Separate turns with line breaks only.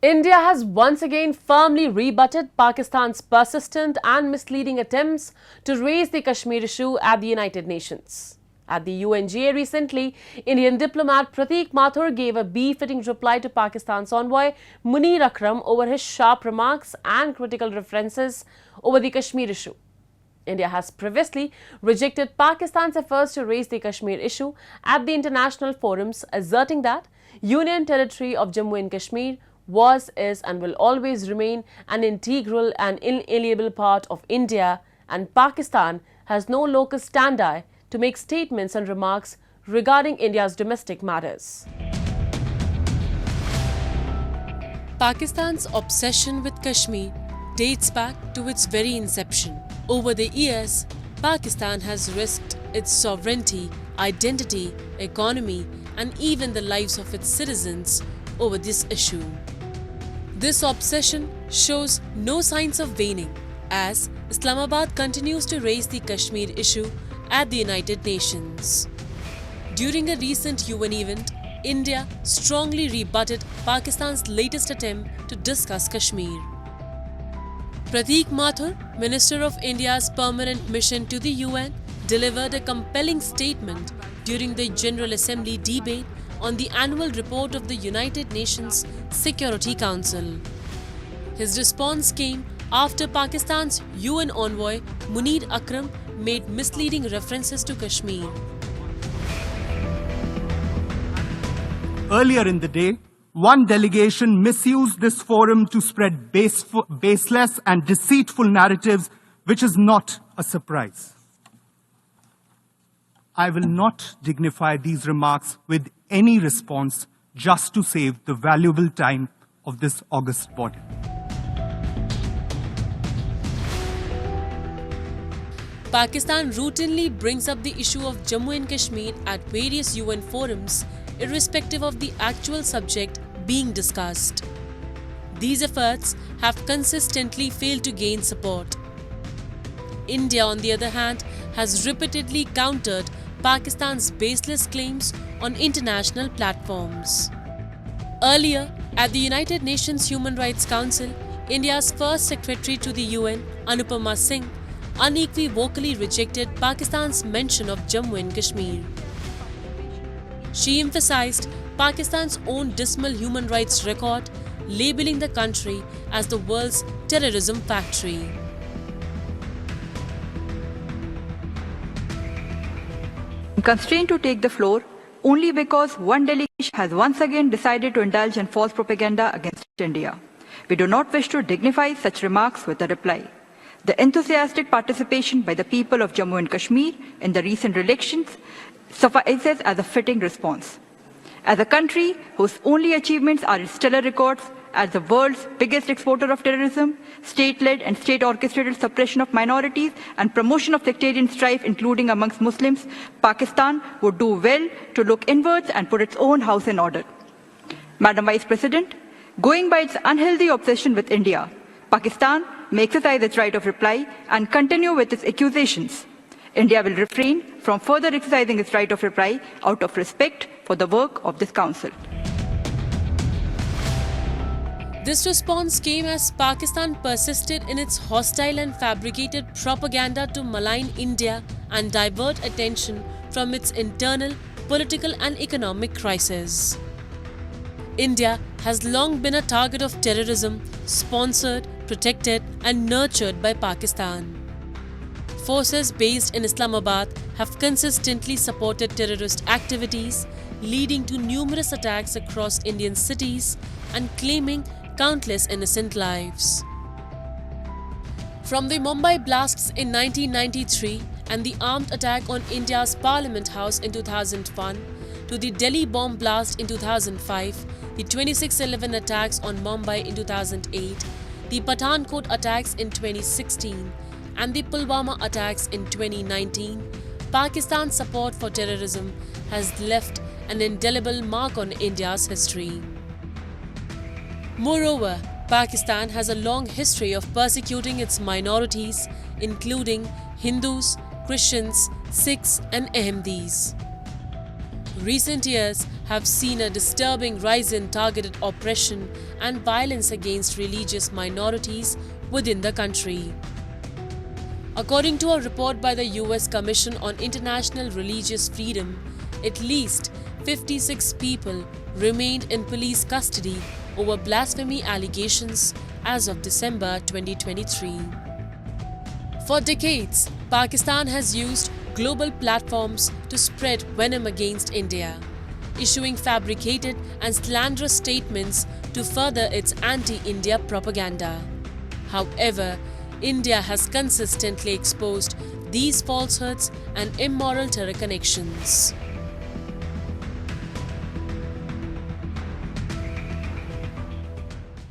India has once again firmly rebutted Pakistan's persistent and misleading attempts to raise the Kashmir issue at the United Nations. At the UNGA recently, Indian diplomat Pratik Mathur gave a befitting reply to Pakistan's envoy Munir Akram over his sharp remarks and critical references over the Kashmir issue. India has previously rejected Pakistan's efforts to raise the Kashmir issue at the international forums, asserting that Union territory of Jammu and Kashmir was, is and will always remain an integral and inalienable part of India, and Pakistan has no locus standi to make statements and remarks regarding India's domestic matters. Pakistan's obsession with Kashmir dates back to its very inception. Over the years, Pakistan has risked its sovereignty, identity, economy, and even the lives of its citizens over this issue. This obsession shows no signs of waning as Islamabad continues to raise the Kashmir issue at the United Nations. During a recent UN event, India strongly rebutted Pakistan's latest attempt to discuss Kashmir. Pratik Mathur, Minister of India's permanent mission to the UN, delivered a compelling statement during the General Assembly debate on the annual report of the United Nations Security Council. His response came after Pakistan's UN envoy Munir Akram made misleading references to Kashmir.
Earlier in the day, one delegation misused this forum to spread baseless and deceitful narratives, which is not a surprise. I will not dignify these remarks with any response just to save the valuable time of this august body.
Pakistan routinely brings up the issue of Jammu and Kashmir at various UN forums, irrespective of the actual subject being discussed. These efforts have consistently failed to gain support. India, on the other hand, has repeatedly countered Pakistan's baseless claims on international platforms. Earlier, at the United Nations Human Rights Council, India's first secretary to the UN, Anupama Singh, unequivocally rejected Pakistan's mention of Jammu and Kashmir. She emphasized Pakistan's own dismal human rights record, labeling the country as the world's terrorism factory.
Constrained to take the floor only because one delegation has once again decided to indulge in false propaganda against India. We do not wish to dignify such remarks with a reply. The enthusiastic participation by the people of Jammu and Kashmir in the recent elections suffices as a fitting response. As a country whose only achievements are its stellar records as the world's biggest exporter of terrorism, state-led and state-orchestrated suppression of minorities, and promotion of sectarian strife, including amongst Muslims, Pakistan would do well to look inwards and put its own house in order. Madam Vice President, going by its unhealthy obsession with India, Pakistan may exercise its right of reply and continue with its accusations. India will refrain from further exercising its right of reply out of respect for the work of this Council.
This response came as Pakistan persisted in its hostile and fabricated propaganda to malign India and divert attention from its internal political and economic crisis. India has long been a target of terrorism, sponsored, protected, and nurtured by Pakistan. Forces based in Islamabad have consistently supported terrorist activities, leading to numerous attacks across Indian cities and claiming countless innocent lives. From the Mumbai blasts in 1993 and the armed attack on India's Parliament House in 2001 to the Delhi bomb blast in 2005, the 26/11 attacks on Mumbai in 2008, the Pathankot attacks in 2016, and the Pulwama attacks in 2019, Pakistan's support for terrorism has left an indelible mark on India's history. Moreover, Pakistan has a long history of persecuting its minorities, including Hindus, Christians, Sikhs, and Ahmadis. Recent years have seen a disturbing rise in targeted oppression and violence against religious minorities within the country. According to a report by the US Commission on International Religious Freedom, at least 56 people remained in police custody over blasphemy allegations as of December 2023. For decades, Pakistan has used global platforms to spread venom against India, issuing fabricated and slanderous statements to further its anti-India propaganda. However, India has consistently exposed these falsehoods and immoral terror connections.